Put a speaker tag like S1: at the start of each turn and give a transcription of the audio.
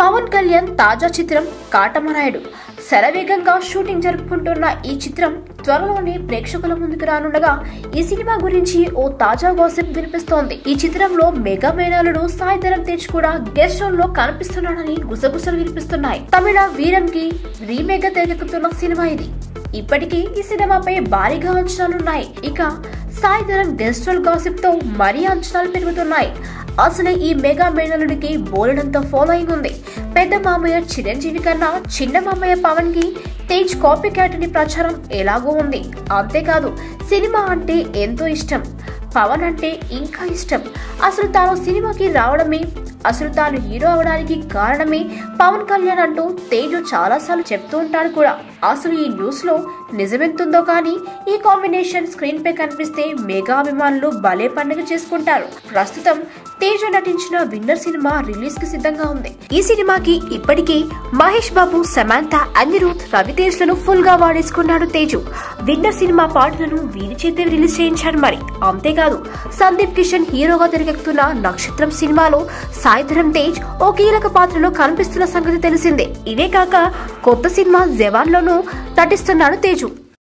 S1: పవన్ కళ్యాణ్ తాజా చిత్రం కాటమరాయుడు శరవేగంగా షూటింగ్ జరుపుకుంటున్న ఈ చిత్రం త్వరలోనే ప్రేక్షకుల ముందుకు రానుండగా ఈ సినిమా గురించి ఓ తాజా గాసిప్ వినిపిస్తోంది. ఈ చిత్రంలో మెగా మేనల్లుడు సాయి ధరమ్ తేజ్ కూడా గెస్ట్ రోల్ లో కనిపిస్తున్నాడని గుసగుసలు వినిపిస్తున్నాయి. తమిళ వీరంకి రీమేక్ గా తెరకెక్కుతున్న సినిమా ఇది. ఇప్పటికీ ఈ సినిమాపై భారీగా అంచనాలున్నాయి. ఇక Sai Dharam guest role gossip తో మరీ అంచనాలు పెరుగుతున్నాయి. అసలే ఈ మెగా మేనల్లుడికి బోలెడంత ఫాలోయింగ్ ఉంది. పెద్ద మామయ్య చిరంజీవి కన్నా చిన్న మామయ్య పవన్ కి తేజ్ కాపీ క్యాట్ అని ప్రచారం ఎలాగో ఉంది. అంతేకాదు సినిమా అంటే ఎంతో ఇష్టం, పవన్ అంటే ఇంకా ఇష్టం. అసలు తాను సినిమాకి రావడమే, అసలు తాను హీరో అవడానికి కారణమే పవన్ కళ్యాణ్ అంటూ తేజ్ చాలాసార్లు చెప్తూ ఉంటాడు కూడా. అసలు ఈ న్యూస్ లో నిజమెంతుందో కానీ ఈ కాంబినేషన్ స్క్రీన్ పై కనిపిస్తే మెగా అభిమానులు భలే పండుగ చేసుకుంటారు. ప్రస్తుతం తేజ్ నటించిన విన్నర్ సినిమా రిలీజ్ కి సిద్ధంగా ఉంది. ఈ సినిమాకి ఇప్పటికే మహేష్ బాబు, సమంత, అనిరుద్, రవితేజ్ లను ఫుల్ గా వాడేసుకున్నాడు తేజు. విన్నర్ సినిమా పాటలను వీరి చేతే రిలీజ్ చేయించాడు. మరి అంతేకాదు సందీప్ కిషన్ హీరోగా తెరకెక్కుతున్న నక్షత్రం సినిమాలో సాయి ధరమ్ తేజ్ ఓ కీలక పాత్రలో కనిపిస్తున్న సంగతి తెలిసిందే. ఇవే కాక కొత్త సినిమా జవాన్ లోనూ నటిస్తున్నాడు తేజు.